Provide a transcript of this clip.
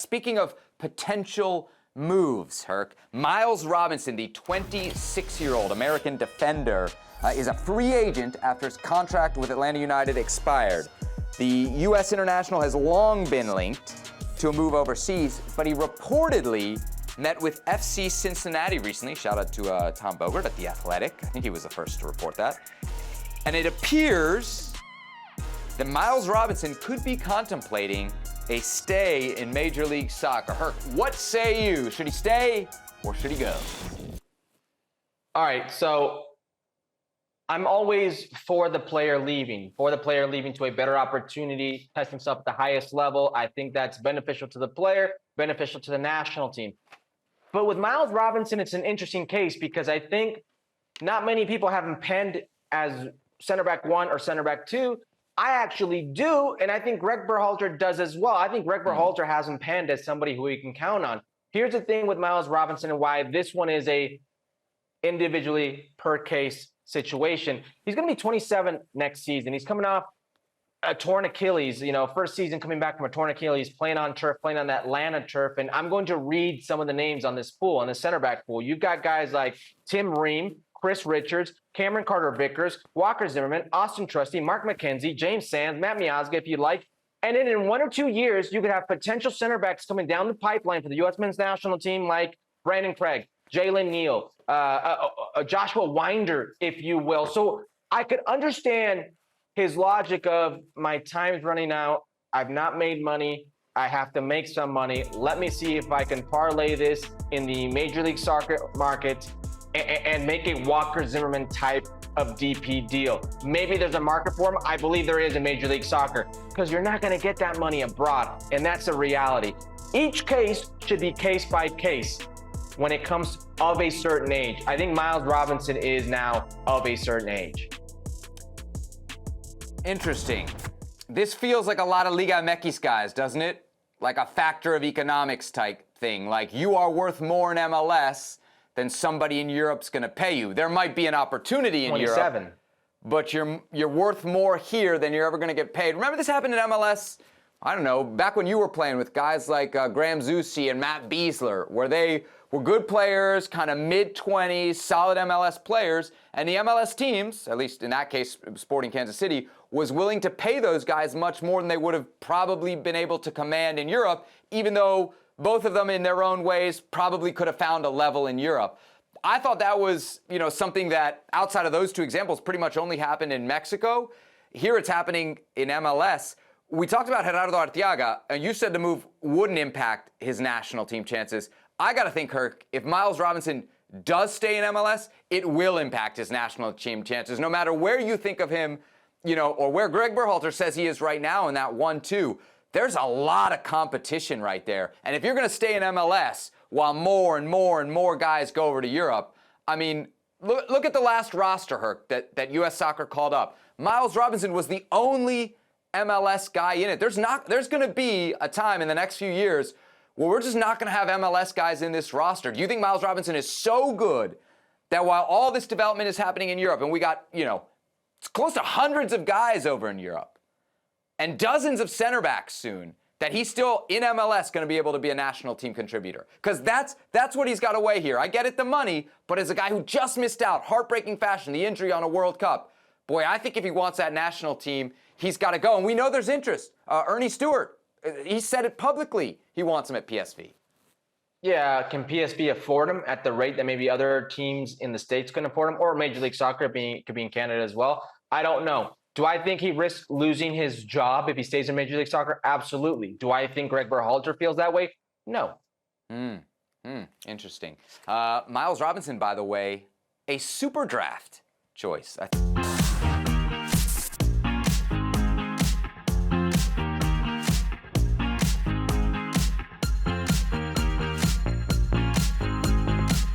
Speaking of potential moves, Herc, Miles Robinson, the 26-year-old American defender, is a free agent after his contract with Atlanta United expired. The U.S. international has long been linked to a move overseas, but he reportedly met with FC Cincinnati recently. Shout out to Tom Bogert at The Athletic. I think he was the first to report that. And it appears that Miles Robinson could be contemplating a stay in Major League Soccer. Herc, what say you? Should he stay or should he go? All right, so I'm always for the player leaving to a better opportunity, test himself at the highest level. I think that's beneficial to the player, beneficial to the national team. But with Miles Robinson, it's an interesting case because I think not many people have him penned as center back 1 or center back 2. I actually do, and I think Greg Berhalter does as well. I think Greg Berhalter has him penned as somebody who he can count on. Here's the thing with Miles Robinson and why this one is a individually per case situation. He's going to be 27 next season. He's coming off a torn Achilles, first season coming back from a torn Achilles, playing on turf, playing on that Atlanta turf. And I'm going to read some of the names on this pool, on the center back pool. You've got guys like Tim Ream, Chris Richards, Cameron Carter-Vickers, Walker Zimmerman, Austin Trusty, Mark McKenzie, James Sands, Matt Miazga, if you'd like. And then in 1 or 2 years, you could have potential center backs coming down the pipeline for the U.S. men's national team like Brandon Craig, Jalen Neal, Joshua Winder, if you will. So I could understand his logic of my time's running out. I've not made money. I have to make some money. Let me see if I can parlay this in the Major League Soccer market and make a Walker Zimmerman type of DP deal. Maybe there's a market for him. I believe there is in Major League Soccer because you're not going to get that money abroad, and that's a reality. Each case should be case by case when it comes of a certain age. I think Miles Robinson is now of a certain age. Interesting. This feels like a lot of Liga MX guys, doesn't it? Like a factor of economics type thing. Like you are worth more in MLS than somebody in Europe's going to pay you. There might be an opportunity in 27. Europe, but you're worth more here than you're ever going to get paid. Remember this happened in MLS, I don't know, back when you were playing with guys like Graham Zusi and Matt Beasler, where they were good players, kind of mid-20s, solid MLS players, and the MLS teams, at least in that case, Sporting Kansas City, was willing to pay those guys much more than they would have probably been able to command in Europe, even though both of them in their own ways probably could have found a level in Europe. I thought that was, something that outside of those two examples pretty much only happened in Mexico. Here it's happening in MLS. We talked about Gerardo Arteaga, and you said the move wouldn't impact his national team chances. I got to think, Herc, if Miles Robinson does stay in MLS, it will impact his national team chances, no matter where you think of him, or where Greg Berhalter says he is right now in that 1-2. There's a lot of competition right there. And if you're going to stay in MLS while more and more and more guys go over to Europe, I mean, look at the last roster, Herc, that U.S. Soccer called up. Miles Robinson was the only MLS guy in it. There's going to be a time in the next few years where we're just not going to have MLS guys in this roster. Do you think Miles Robinson is so good that while all this development is happening in Europe, and we got, it's close to hundreds of guys over in Europe and dozens of center backs soon, that he's still in MLS going to be able to be a national team contributor? Because that's what he's got to weigh here. I get it, the money, but as a guy who just missed out, heartbreaking fashion, the injury on a World Cup, boy, I think if he wants that national team, he's got to go. And we know there's interest. Ernie Stewart, he said it publicly. He wants him at PSV. Yeah, can PSV afford him at the rate that maybe other teams in the States can afford him, or Major League Soccer could be in Canada as well? I don't know. Do I think he risks losing his job if he stays in Major League Soccer? Absolutely. Do I think Greg Berhalter feels that way? No. Interesting. Miles Robinson, by the way, a super draft choice.